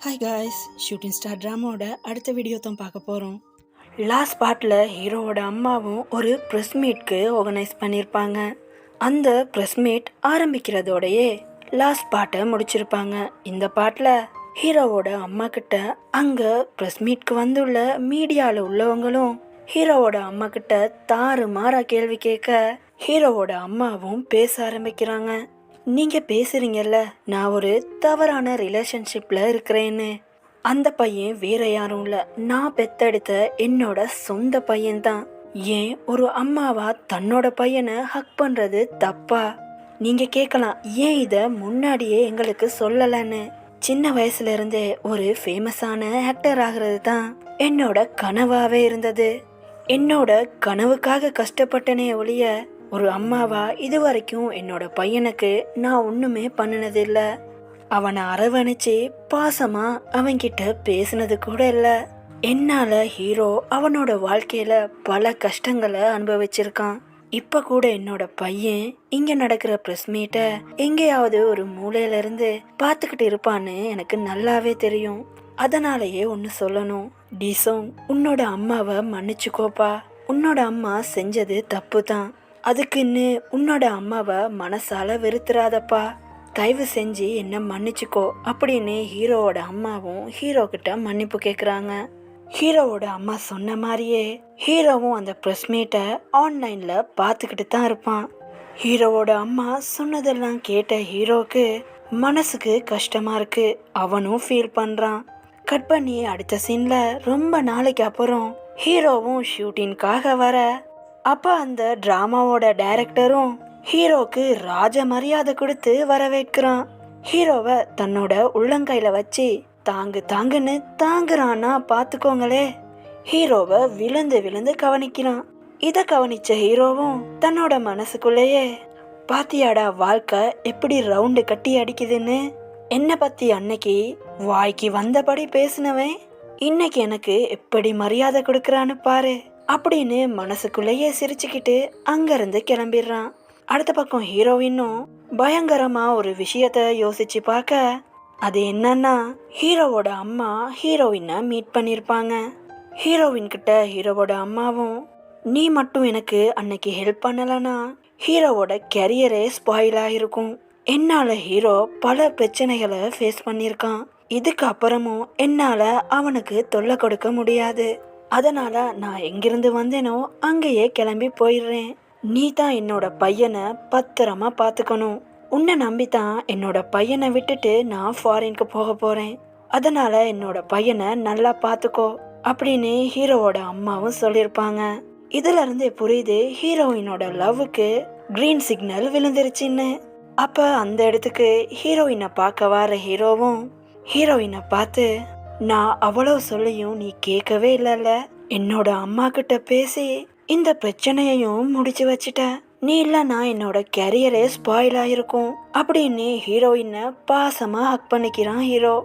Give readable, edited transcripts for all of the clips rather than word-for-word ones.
Hi guys, shooting star ட்ராமாவோட அடுத்த video தான் பார்க்க போகிறோம். லாஸ்ட் பார்ட்டில் ஹீரோவோட அம்மாவும் ஒரு ப்ரெஸ் மீட்க்கு ஆர்கனைஸ் பண்ணியிருப்பாங்க. அந்த ப்ரெஸ் மீட் ஆரம்பிக்கிறதோடையே லாஸ்ட் பார்ட்டை முடிச்சிருப்பாங்க. இந்த பார்ட்டில் ஹீரோவோட அம்மா கிட்ட அங்கே ப்ரெஸ் மீட்க்கு வந்துள்ள மீடியாவில் உள்ளவங்களும் ஹீரோவோட அம்மா கிட்ட தாறுமாறா கேள்வி கேட்க ஹீரோவோட அம்மாவும் பேச ஆரம்பிக்கிறாங்க. நீங்கள் பேசுகிறீங்கல்ல, நான் ஒரு தவறான ரிலேஷன்ஷிப்பில் இருக்கிறேன்னு. அந்த பையன் வேற யாரும் இல்லை, நான் பெத்தெடுத்த என்னோட சொந்த பையன்தான். ஏன் ஒரு அம்மாவா தன்னோட பையனை ஹக் பண்ணுறது தப்பா? நீங்கள் கேட்கலாம், ஏன் இதை முன்னாடியே எங்களுக்கு சொல்லலைன்னு. சின்ன வயசுல இருந்தே ஒரு ஃபேமஸான ஆக்டர் ஆகிறது தான் என்னோட கனவாகவே இருந்தது. என்னோட கனவுக்காக கஷ்டப்பட்டனே ஒழிய ஒரு அம்மாவா இது வரைக்கும் என்னோட பையனுக்கு நான் ஒன்றுமே பண்ணினதில்லை. அவனை அரவணைச்சு பாசமா அவன்கிட்ட பேசினது கூட இல்லை. என்னால் ஹீரோ அவனோட வாழ்க்கையில பல கஷ்டங்களை அனுபவிச்சிருக்கான். இப்போ கூட என்னோட பையன் இங்கே நடக்கிற ப்ரெஸ் மீட்டை எங்கேயாவது ஒரு மூலையில இருந்து பார்த்துக்கிட்டு இருப்பான்னு எனக்கு நல்லாவே தெரியும். அதனாலேயே ஒன்று சொல்லணும், டிசோங், உன்னோட அம்மாவை மன்னிச்சுக்கோப்பா. உன்னோட அம்மா செஞ்சது தப்பு தான். அதுக்குன்னு உன்னோட அம்மாவை மனசால வெறுத்துறாதப்பா. தயவு செஞ்சு என்ன மன்னிச்சுக்கோ அப்படின்னு ஹீரோவோட அம்மாவும் ஹீரோ கிட்ட மன்னிப்பு கேட்குறாங்க. ஹீரோவோட அம்மா சொன்ன மாதிரியே ஹீரோவும் அந்த ப்ரெஸ் மீட்டை ஆன்லைனில் பார்த்துக்கிட்டு தான் இருப்பான். ஹீரோவோட அம்மா சொன்னதெல்லாம் கேட்ட ஹீரோக்கு மனசுக்கு கஷ்டமா இருக்கு. அவனும் ஃபீல் பண்ணுறான். கட் பண்ணி அடுத்த சீனில் ரொம்ப நாளைக்கு அப்புறம் ஹீரோவும் ஷூட்டிங்காக வர அப்போ அந்த ட்ராமாவோட டைரக்டரும் ஹீரோக்கு ராஜ மரியாதை கொடுத்து வரவேற்கிறான். ஹீரோவை தன்னோட உள்ளங்கையில வச்சு தாங்கு தாங்குன்னு தாங்குறான்னா பார்த்துக்கோங்களே. ஹீரோவை விழுந்து விழுந்து கவனிக்கிறான். இதை கவனிச்ச ஹீரோவும் தன்னோட மனசுக்குள்ளேயே, பாத்தியாடா வாழ்க்கை எப்படி ரவுண்டு கட்டி அடிக்குதுன்னு. என்னை பத்தி அன்னைக்கு வாய்க்கு வந்தபடி பேசினவன் இன்னைக்கு எனக்கு எப்படி மரியாதை கொடுக்கறான்னு பாரு அப்படின்னு மனசுக்குள்ளேயே சிரிச்சுக்கிட்டு அங்கிருந்து கிளம்பிடுறான். அடுத்த பக்கம் ஹீரோயினும் பயங்கரமா ஒரு விஷயத்த யோசிச்சு பார்க்க, அது என்னன்னா ஹீரோவோட அம்மா ஹீரோயினை மீட் பண்ணியிருப்பாங்க. ஹீரோயின் கிட்ட ஹீரோவோட அம்மாவும், நீ மட்டும் எனக்கு அன்னைக்கு ஹெல்ப் பண்ணலனா ஹீரோவோட கெரியரே ஸ்பாயில் ஆயிருக்கும். என்னால ஹீரோ பல பிரச்சனைகளை ஃபேஸ் பண்ணியிருக்கான். இதுக்கு அப்புறமும் என்னால அவனுக்கு தொல்லை கொடுக்க முடியாது. அதனால நான் எங்கிருந்து வந்தேனோ அங்கேயே கிளம்பி போயிடுறேன். நீ தான் என்னோட பையனை பத்திரமா பார்த்துக்கணும். உன்னை நம்பித்தான் என்னோட பையனை விட்டுட்டு நான் ஃபாரினுக்கு போக போறேன். அதனால என்னோட பையனை நல்லா பார்த்துக்கோ அப்படின்னு ஹீரோவோட அம்மாவும் சொல்லியிருப்பாங்க. இதுல இருந்து புரியுது ஹீரோயினோட லவ்வுக்கு கிரீன் சிக்னல் விழுந்துருச்சுன்னு. அப்ப அந்த இடத்துக்கு ஹீரோயினை பார்க்க வர ஹீரோவும் ஹீரோயினை பார்த்து, நான் அவ்வளவு சொல்லியும் நீ கேட்கவே இல்லைல்ல. என்னோட அம்மா கிட்ட பேசி இந்த பிரச்சனையையும் முடிச்சு வச்சுட்ட. நீ இல்லைன்னா என்னோட கெரியரே ஸ்பாயில் ஆயிருக்கும் அப்படின்னு ஹீரோயினை பாசமா ஹக் பண்ணிக்கிறான் ஹீரோ.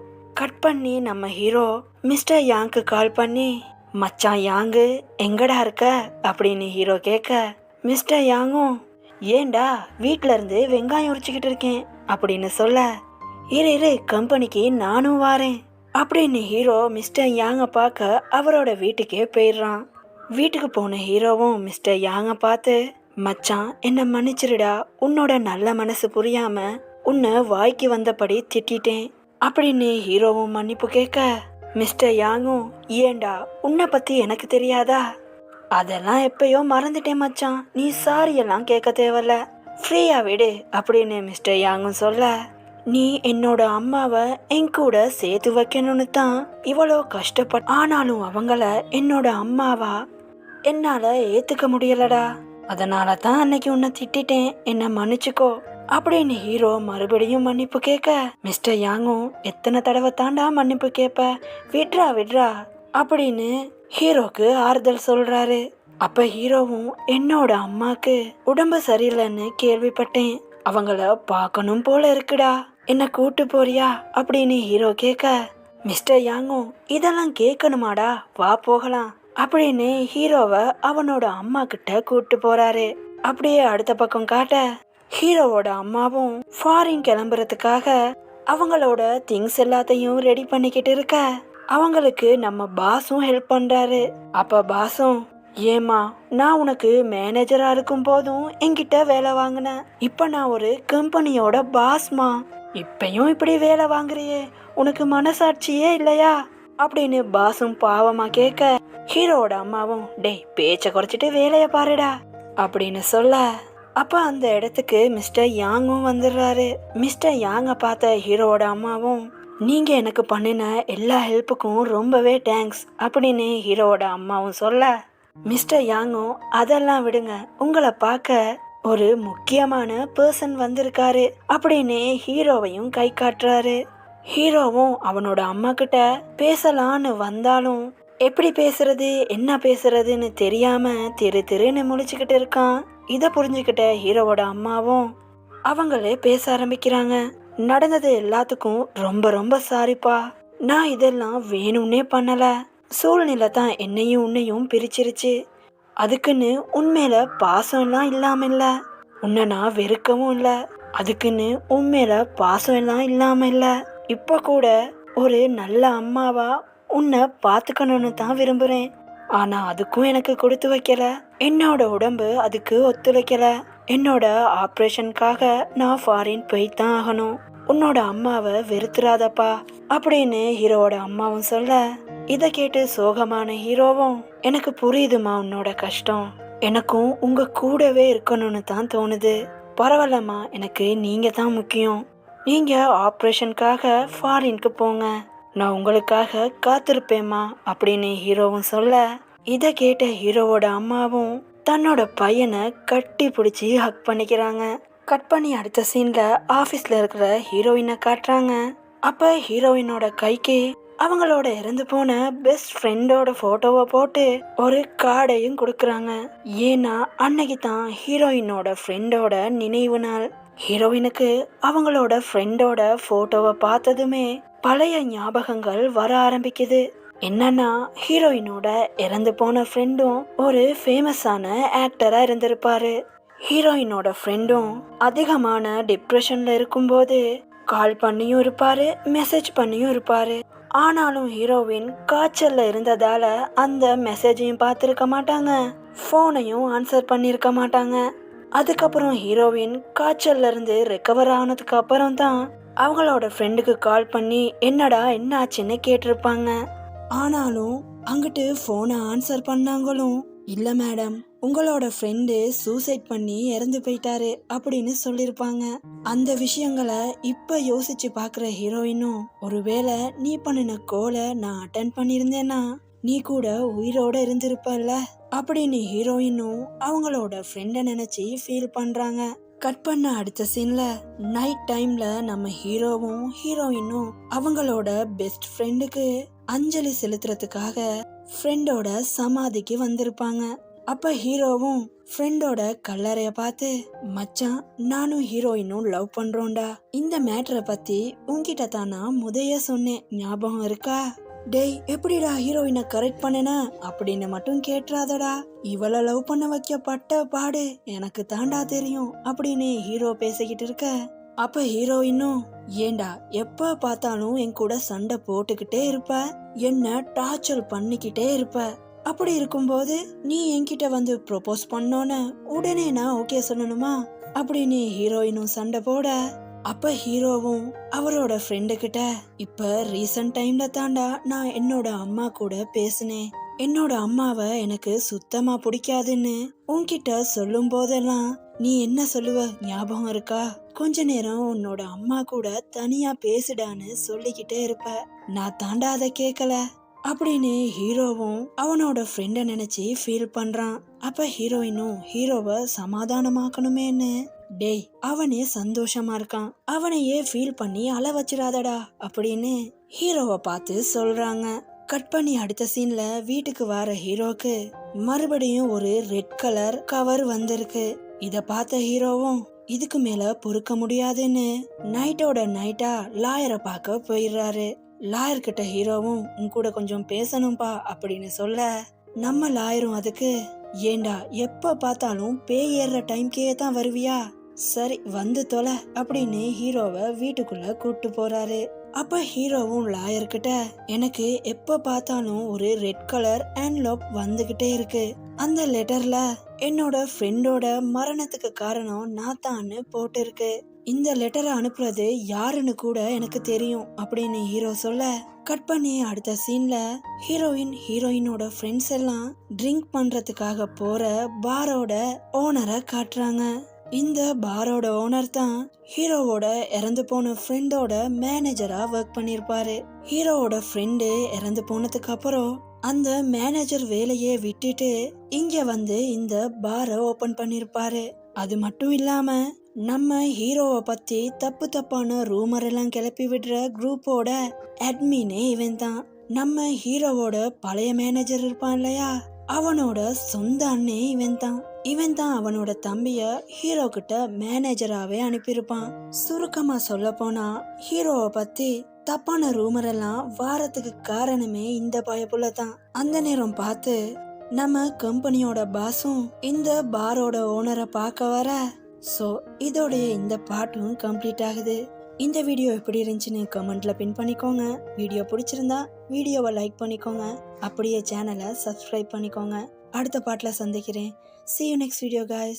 கட் பண்ணி நம்ம ஹீரோ மிஸ்டர் யாங்க்கு கால் பண்ணி, மச்சான் யாங்கு எங்கடா இருக்க அப்படின்னு ஹீரோ கேட்க, மிஸ்டர் யாங்கும், ஏண்டா வீட்டில இருந்து வெங்காயம் உரிச்சுக்கிட்டு இருக்கேன் அப்படின்னு சொல்ல, இரு கம்பெனிக்கு நானும் வாரேன் அப்படின்னு ஹீரோ மிஸ்டர் யாங்கை பார்க்க அவரோட வீட்டுக்கே போயிடுறான். வீட்டுக்கு போன ஹீரோவும் மிஸ்டர் யாங்கை பார்த்து, மச்சான் என்னை மன்னிச்சிருடா, உன்னோட நல்ல மனசு புரியாம உன்னை வாய்க்கு வந்தபடி திட்டிட்டேன் அப்படின்னு ஹீரோவும் மன்னிப்பு கேட்க, மிஸ்டர் யாங்கும், ஏண்டா உன்னை பத்தி எனக்கு தெரியாதா? அதெல்லாம் எப்பயோ மறந்துட்டேன் மச்சான், நீ சாரி எல்லாம் கேட்க தேவையில்ல, ஃப்ரீயா விடு அப்படின்னு மிஸ்டர் யாங்கும் சொல்ல, நீ என்னோட அம்மாவை என் கூட சேர்த்து வைக்கணும்னு தான் இவ்வளோ கஷ்டப்பட்ட, ஆனாலும் அவங்கள என்னோட அம்மாவா என்னால ஏத்துக்க முடியலடா. அதனால தான் அன்னைக்கு உன்னை திட்டிட்டேன், என்ன மன்னிச்சுக்கோ அப்படின்னு ஹீரோ மறுபடியும் மன்னிப்பு கேட்க, மிஸ்டர் யாங்கும், எத்தனை தடவை தாண்டா மன்னிப்பு கேட்ப, விட்ரா அப்படின்னு ஹீரோக்கு ஆறுதல் சொல்றாரு. அப்ப ஹீரோவும், என்னோட அம்மாக்கு உடம்பு சரியில்லைன்னு கேள்விப்பட்டேன், அவங்கள பார்க்கணும் போல இருக்குடா, என்ன கூட்டு போறியா அப்படின்னு ஹீரோ கேட்க, மிஸ்டர் யாங்கும், இதெல்லாம் கேட்கணுமாடா, வா போகலாம் அப்படின்னு ஹீரோவை அவனோட அம்மா கிட்ட கூட்டு போறாரு. அப்படியே அடுத்த பக்கம் காட்ட ஹீரோவோட அம்மாவும் ஃபாரின் கிளம்புறதுக்காக அவங்களோட திங்ஸ் எல்லாத்தையும் ரெடி பண்ணிக்கிட்டு இருக்க அவங்களுக்கு நம்ம பாஸும் ஹெல்ப் பண்றாரு. அப்ப பாஸும், ஏமா நான் உனக்கு மேனேஜரா இருக்கும் போதும் என்கிட்ட வேலை வாங்கின, இப்ப நான் ஒரு கம்பெனியோட பாஸ்மா, இப்பயும் இப்படி வேலை வாங்குறியே, உனக்கு மனசாட்சியே இல்லையா அப்படின்னு பாஸும் பாவமா கேட்க ஹீரோவோட அம்மாவும், டேய் பேச்ச குறைச்சிட்டு வேலைய பாருடா அப்படின்னு சொல்ல அப்ப அந்த இடத்துக்கு மிஸ்டர் யாங்கும் வந்துடுறாரு. மிஸ்டர் யாங்க பார்த்த ஹீரோவோட அம்மாவும், நீங்க எனக்கு பண்ணின எல்லா ஹெல்ப்புக்கும் ரொம்பவே தேங்க்ஸ் அப்படின்னு ஹீரோவோட அம்மாவும் சொல்ல மிஸ்டர் யாங்கும், அதெல்லாம் விடுங்க, உங்களை பார்க்க ஒரு முக்கியமான பர்சன் வந்திருக்காரு அப்படின்னு ஹீரோவையும் கை காட்டுறாரு. ஹீரோவும் அவனோட அம்மா கிட்ட பேசலான்னு வந்தாலும் எப்படி பேசுறது என்ன பேசுறதுன்னு தெரியாம திருன்னு முழிச்சுக்கிட்டு இருக்கான். இத புரிஞ்சுக்கிட்ட ஹீரோவோட அம்மாவும் அவங்களே பேச ஆரம்பிக்கிறாங்க. நடந்தது எல்லாத்துக்கும் ரொம்ப ரொம்ப சாரிப்பா, நான் இதெல்லாம் வேணும்னே பண்ணல, சூழ்நிலை தான் என்னையும் உன்னையும் பிரிச்சிருச்சு, அதுக்குன்னு உண்மையில பாசம் எல்லாம் இல்லாம இல்ல, உன்னை நான் வெறுக்கவும் இல்ல, அதுக்குன்னு உண்மையில பாசம் எல்லாம் இல்லாம இல்ல, இப்ப கூட ஒரு நல்ல அம்மாவா உன்னை பாத்துக்கணும்னு தான் விரும்புறேன். ஆனா அதுக்கும் எனக்கு கொடுத்து வைக்கல, என்னோட உடம்பு அதுக்கு ஒத்துழைக்கல, என்னோட ஆப்ரேஷனுக்காக நான் ஃபாரின் போய்தான் ஆகணும், உன்னோட அம்மாவை வெறுத்துறாதப்பா அப்படின்னு ஹீரோவோட அம்மாவும் சொல்ல இத கேட்டு சோகமான ஹீரோவும், எனக்கு புரியுதுமா உன்னோட கஷ்டம், எனக்கும் உங்க கூடவே இருக்கணும்னு தான் தோணுது, பரவாயில்லம்மா, எனக்கு நீங்க தான் முக்கியம், நீங்க ஆப்ரேஷனுக்காக ஃபாரினுக்கு போங்க, நான் உங்களுக்காக காத்திருப்பேம்மா அப்படின்னு ஹீரோவும் சொல்ல இத கேட்ட ஹீரோவோட அம்மாவும் தன்னோட பையனை கட்டி பிடிச்சி ஹக் பண்ணிக்கிறாங்க. கட் பண்ணி அடுத்த சீன்ல ஆபீஸ்ல இருக்கிற ஹீரோயினை காட்டுறாங்க. அப்ப ஹீரோயினோட கைக்கு அவங்களோட இறந்து போன பெஸ்ட் ஃப்ரெண்டோட போட்டோவை போட்டு ஒரு கார்டையும் கொடுக்கறாங்க. ஏன்னா அன்னைக்கு தான் ஹீரோயினோட ஃப்ரெண்டோட நினைவு நாள். ஹீரோயினுக்கு அவங்களோட ஃப்ரெண்டோட போட்டோவை பார்த்ததுமே பழைய ஞாபகங்கள் வர ஆரம்பிக்குது. என்னன்னா ஹீரோயினோட இறந்து போன ஃப்ரெண்டும் ஒரு ஃபேமஸான ஆக்டரா இருந்திருப்பாரு. ஹீரோயினோட ஃப்ரெண்டும் அதிகமான டிப்ரெஷன்ல இருக்கும்போது கால் பண்ணியும் இருப்பாரு, மெசேஜ் பண்ணியும் இருப்பாரு. ஆனாலும் ஹீரோயின் காய்ச்சல்ல இருந்ததால அந்த மெசேஜையும் பார்த்துருக்க மாட்டாங்க, போனையும் ஆன்சர் பண்ணிருக்க மாட்டாங்க. அதுக்கப்புறம் ஹீரோயின் காய்ச்சல்ல இருந்து ரெக்கவர் ஆனதுக்கு அப்புறம் தான் அவங்களோட ஃப்ரெண்டுக்கு கால் பண்ணி என்னடா என்ன ஆச்சுன்னு கேட்டிருப்பாங்க. ஆனாலும் அங்கிட்டு போனை ஆன்சர் பண்ணாங்களும், இல்ல மேடம், உங்களோட ஃப்ரெண்டு சூசைட் பண்ணி இறந்து போயிட்டாரு அப்படின்னு சொல்லிருப்பாங்க. அந்த விஷயங்களை இப்ப யோசிச்சு பாக்குற ஹீரோயினும், ஒருவேளை நீ பண்ணின கோலை நான் அட்டன் பண்ணிருந்தேன்னா நீ கூட உயிரோட இருந்திருப்பல்ல அப்படின்னு ஹீரோயினும் அவங்களோட ஃப்ரெண்ட நினைச்சு ஃபீல் பண்றாங்க. கட் பண்ண அடுத்த சீன்ல நைட் டைம்ல நம்ம ஹீரோவும் ஹீரோயினும் அவங்களோட பெஸ்ட் ஃப்ரெண்டுக்கு அஞ்சலி செலுத்துறதுக்காக ஃப்ரெண்டோட சமாதிக்கு வந்திருப்பாங்க. அப்ப ஹீரோவும் ஃப்ரெண்டோட கல்லறைய பார்த்து, மச்சான் நானும் ஹீரோயினும் லவ் பண்றோம்டா, இந்த மேட்டரை பத்தி உன்கிட்ட தான் நான் முதைய சொன்னேன், ஞாபகம் இருக்கா? டேய் எப்படிடா ஹீரோயினை கரெக்ட் பண்ணன அப்படின்னு மட்டும் கேட்டுறாதடா, இவளை லவ் பண்ண வைக்கப்பட்ட பாடு எனக்கு தாண்டா தெரியும் அப்படின்னு ஹீரோ பேசிக்கிட்டு இருக்க அப்ப ஹீரோயினும், ஏண்டா எப்ப பார்த்தாலும் என் கூட சண்டை போட்டுக்கிட்டே இருப்ப, என்ன டார்ச்சர் பண்ணிக்கிட்டே இருப்ப, அப்படி இருக்கும்போது நீ என்கிட்ட வந்து ப்ரொபோஸ் பண்ணோன்னு உடனே நான் ஓகே சொல்லணுமா அப்படின்னு ஹீரோயினும் சண்டை போட அப்ப ஹீரோவும் அவரோட ஃப்ரெண்டு கிட்ட, இப்ப ரீசன்ட் டைம்ல தாண்டா நான் என்னோட அம்மா கூட பேசினேன், என்னோட அம்மாவை எனக்கு சுத்தமா பிடிக்காதுன்னு உன்கிட்ட சொல்லும் போதெல்லாம் நீ என்ன சொல்லுவ ஞாபகம் இருக்கா? கொஞ்ச நேரம் உன்னோட அம்மா கூட தனியா பேசிடான்னு சொல்லிக்கிட்டே இருப்ப, நான் தாண்டா அதை கேட்கல அப்படின்னு ஹீரோவும் அவனோட ஃப்ரெண்ட நினைச்சு ஃபீல் பண்றான். அப்ப ஹீரோயினும் ஹீரோவை சமாதானமாக்கணுமேன்னு, டேய் அவனே சந்தோஷமா இருக்கான், அவனையே ஃபீல் பண்ணி அழ வச்சிடாதடா அப்படின்னு ஹீரோவை பார்த்து சொல்றாங்க. கட் பண்ணி அடுத்த சீன்ல வீட்டுக்கு வர ஹீரோக்கு மறுபடியும் ஒரு ரெட் கலர் கவர் வந்திருக்கு. இத பார்த்த ஹீரோவும் இதுக்கு மேல பொறுக்க முடியாதுன்னு நைட்டோட நைட்டா லாயரை பார்க்க போயிடுறாரு. லாயர் கிட்ட ஹீரோவும் உன் கூட கொஞ்சம் பேசணும்பா அப்படின்னு சொல்ல நம்ம லாயரும் அதுக்கு, ஏண்டா எப்ப பார்த்தாலும் பேய் ஏறுற டைம்கே தான் வருவியா, சரி வந்து தொலை அப்படின்னு ஹீரோவை வீட்டுக்குள்ள கூட்டு போறாரு. அப்ப ஹீரோவும் லாயர்கிட்ட எனக்கு எப்ப பார்த்தாலும் ஒரு ரெட் கலர் என்வலப் வந்துகிட்டே இருக்கு. அந்த லெட்டர்ல என்னோட ஃப்ரெண்டோட மரணத்துக்கு காரணம் நான் தான்னு போட்டு இருக்கு. இந்த லெட்டரை அனுப்புறது யாருன்னு கூட எனக்கு தெரியும் அப்படின்னு ஹீரோ சொல்ல, கட் பண்ணி அடுத்த சீன்ல ஹீரோயினோட ஃப்ரெண்ட்ஸ் எல்லாம் ட்ரிங்க் பண்றதுக்காக போற பாரோட ஓனரை காட்டுறாங்க. இந்த பாரோட ஓனர் தான் ஹீரோவோட இறந்து போன ஃப்ரெண்டோட மேனேஜரா ஒர்க் பண்ணிருப்பாரு. ஹீரோவோட ஃப்ரெண்டு இறந்து போனதுக்கு அப்புறம் அந்த மேனேஜர் வேலையே விட்டுட்டு இங்க வந்து இந்த பாரை ஓபன் பண்ணிருப்பாரு. அது மட்டும் இல்லாம நம்ம ஹீரோவை பத்தி தப்பான ரூமர் எல்லாம் கிளப்பி விடுற குரூப்போட அட்மினே இவன் தான். நம்ம ஹீரோவோட பழைய மேனேஜர் இருப்பான் இல்லையா, அவனோட சொந்த அண்ணே இவன் தான் அவனோட தம்பிய ஹீரோ கிட்ட மேனேஜராவே அனுப்பியிருப்பான். சுருக்கமா சொல்ல போனா ஹீரோவை பத்தி தப்பான ரூமர் எல்லாம் வாரத்துக்கு காரணமே இந்த பயப்புல தான். அந்த நேரம் பார்த்து நம்ம கம்பெனியோட பாஸும் இந்த பாரோட ஓனரை பார்க்க வர, சோ இதோடைய இந்த பாட்டும் கம்ப்ளீட் ஆகுது. இந்த வீடியோ எப்படி இருந்துச்சுன்னு கமெண்ட்ல பின் பண்ணிக்கோங்க. வீடியோ பிடிச்சிருந்தா வீடியோவை லைக் பண்ணிக்கோங்க. அப்படியே சேனலை சப்ஸ்கிரைப் பண்ணிக்கோங்க. அடுத்த பாட்டில் சந்திக்கிறேன். See you next video guys.